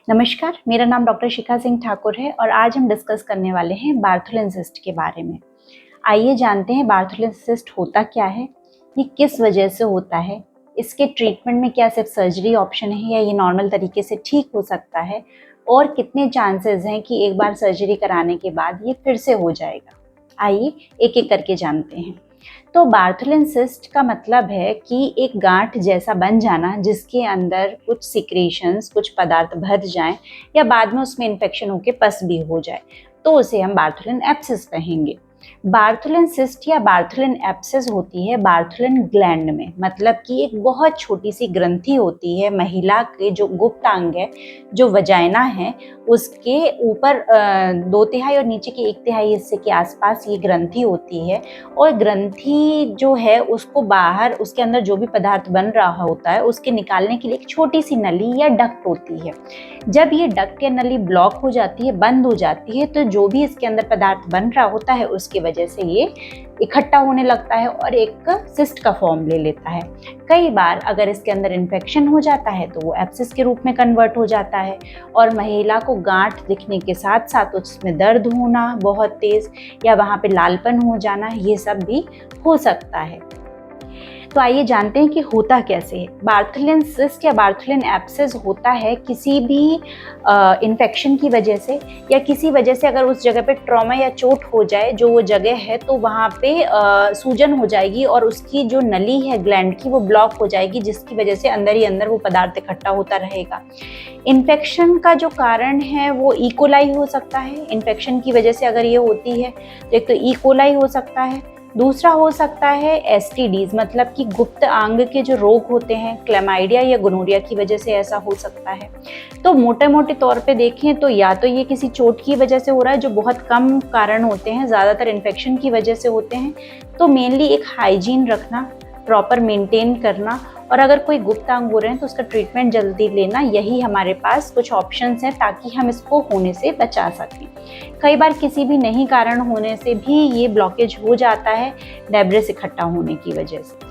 नमस्कार, मेरा नाम डॉक्टर शिखा सिंह ठाकुर है और आज हम डिस्कस करने वाले हैं बार्थोलिन सिस्ट के बारे में। आइए जानते हैं बार्थोलिन सिस्ट होता क्या है, ये किस वजह से होता है, इसके ट्रीटमेंट में क्या सिर्फ सर्जरी ऑप्शन है या ये नॉर्मल तरीके से ठीक हो सकता है और कितने चांसेस हैं कि एक बार सर्जरी कराने के बाद ये फिर से हो जाएगा। आइए एक एक करके जानते हैं। तो बार्थोलिन सिस्ट का मतलब है कि एक गांठ जैसा बन जाना जिसके अंदर कुछ सिक्रेशंस, कुछ पदार्थ भर जाएं या बाद में उसमें इन्फेक्शन होकर पस भी हो जाए, तो उसे हम बार्थोलिन एब्सेस कहेंगे। बार्थोलिन सिस्ट या बार्थोलिन एब्सेस होती है बार्थोलिन ग्लैंड में, मतलब कि एक बहुत छोटी सी ग्रंथि होती है महिला के जो गुप्तांग है, जो वजाइना है, उसके ऊपर 2/3 और नीचे के 1/3 हिस्से के आसपास ये ग्रंथि होती है। और ग्रंथि जो है उसको बाहर, उसके अंदर जो भी पदार्थ बन रहा होता है उसके निकालने के लिए एक छोटी सी नली या डक्ट होती है। जब ये डक्ट या नली ब्लॉक हो जाती है, बंद हो जाती है, तो जो भी इसके अंदर पदार्थ बन रहा होता है उसकी वजह से ये इकट्ठा होने लगता है और एक सिस्ट का फॉर्म ले लेता है। कई बार अगर इसके अंदर इन्फेक्शन हो जाता है तो वो एब्सेस के रूप में कन्वर्ट हो जाता है और महिला को गांठ दिखने के साथ साथ उसमें दर्द होना बहुत तेज या वहाँ पे लालपन हो जाना, ये सब भी हो सकता है। तो आइए जानते हैं कि होता कैसे है। बार्थोलिन सिस्ट या बार्थोलिन एब्सेस होता है किसी भी इन्फेक्शन की वजह से या किसी वजह से अगर उस जगह पे ट्रॉमा या चोट हो जाए जो वो जगह है, तो वहाँ पे सूजन हो जाएगी और उसकी जो नली है ग्लैंड की वो ब्लॉक हो जाएगी, जिसकी वजह से अंदर ही अंदर वो पदार्थ इकट्ठा होता रहेगा। इन्फेक्शन का जो कारण है वो इकोलाई हो सकता है। इन्फेक्शन की वजह से अगर ये होती है तो एक तो इकोलाई हो सकता है, दूसरा हो सकता है एसटीडीज, मतलब कि गुप्त अंग के जो रोग होते हैं, क्लैमाइडिया या गोनोरिया की वजह से ऐसा हो सकता है। तो मोटे मोटे तौर पे देखें तो या तो ये किसी चोट की वजह से हो रहा है, जो बहुत कम कारण होते हैं, ज़्यादातर इन्फेक्शन की वजह से होते हैं। तो मेनली एक हाइजीन रखना, प्रॉपर मेंटेन करना, और अगर कोई गुप्त अंग हो रहे हैं तो उसका ट्रीटमेंट जल्दी लेना, यही हमारे पास कुछ ऑप्शंस हैं ताकि हम इसको होने से बचा सकें। कई बार किसी भी नहीं कारण होने से भी ये ब्लॉकेज हो जाता है, डेब्रिस इकट्ठा होने की वजह से।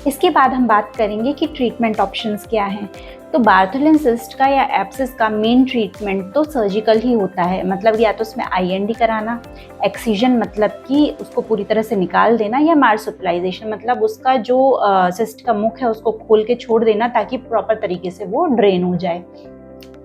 इसके बाद हम बात करेंगे कि ट्रीटमेंट ऑप्शंस क्या हैं। तो बार्थोलिन सिस्ट का या एब्सेस का मेन ट्रीटमेंट तो सर्जिकल ही होता है, मतलब या तो उसमें आईएनडी कराना, एक्सीजन मतलब कि उसको पूरी तरह से निकाल देना, या मार्सुपिलाइजेशन मतलब उसका जो सिस्ट का मुख है उसको खोल के छोड़ देना ताकि प्रॉपर तरीके से वो ड्रेन हो जाए।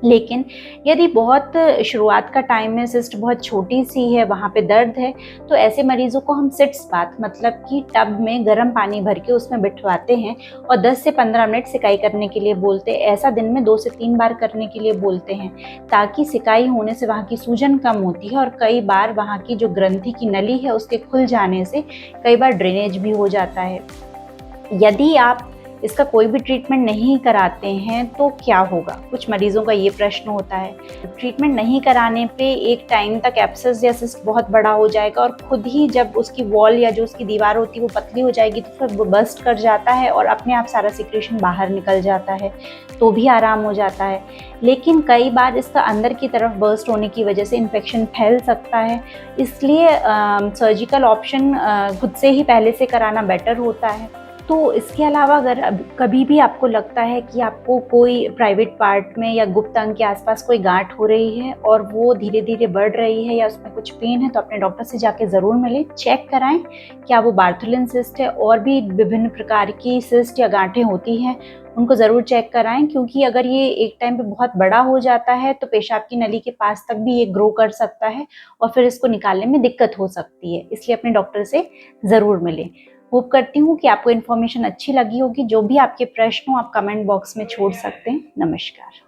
लेकिन यदि बहुत शुरुआत का टाइम में सिस्ट बहुत छोटी सी है, वहाँ पे दर्द है, तो ऐसे मरीजों को हम सिट्स बाथ मतलब कि टब में गर्म पानी भर के उसमें बिठवाते हैं और 10 से 15 मिनट सिकाई करने के लिए बोलते हैं। ऐसा दिन में 2 से 3 बार करने के लिए बोलते हैं ताकि सिकाई होने से वहाँ की सूजन कम होती है और कई बार वहाँ की जो ग्रंथि की नली है उसके खुल जाने से कई बार ड्रेनेज भी हो जाता है। यदि आप इसका कोई भी ट्रीटमेंट नहीं कराते हैं तो क्या होगा, कुछ मरीजों का ये प्रश्न होता है। ट्रीटमेंट नहीं कराने पे एक टाइम तक एब्सेस या सिस्ट बहुत बड़ा हो जाएगा और खुद ही जब उसकी वॉल या जो उसकी दीवार होती है वो पतली हो जाएगी तो फिर वो बस्ट कर जाता है और अपने आप सारा सिक्रेशन बाहर निकल जाता है, तो भी आराम हो जाता है। लेकिन कई बार इसका अंदर की तरफ बर्स्ट होने की वजह से इन्फेक्शन फैल सकता है, इसलिए सर्जिकल ऑप्शन खुद से ही पहले से कराना बेटर होता है। तो इसके अलावा अगर कभी भी आपको लगता है कि आपको कोई प्राइवेट पार्ट में या गुप्त अंग के आसपास कोई गांठ हो रही है और वो धीरे धीरे बढ़ रही है या उसमें कुछ पेन है, तो अपने डॉक्टर से जाके ज़रूर मिलें, चेक कराएं क्या वो बार्थोलिन सिस्ट है। और भी विभिन्न प्रकार की सिस्ट या गांठें होती हैं, उनको ज़रूर चेक कराएं, क्योंकि अगर ये एक टाइम पे बहुत बड़ा हो जाता है तो पेशाब की नली के पास तक भी ये ग्रो कर सकता है और फिर इसको निकालने में दिक्कत हो सकती है। इसलिए अपने डॉक्टर से ज़रूर मिलें। होप करती हूँ कि आपको इन्फॉर्मेशन अच्छी लगी होगी। जो भी आपके प्रश्न हो आप कमेंट बॉक्स में छोड़ सकते हैं। नमस्कार।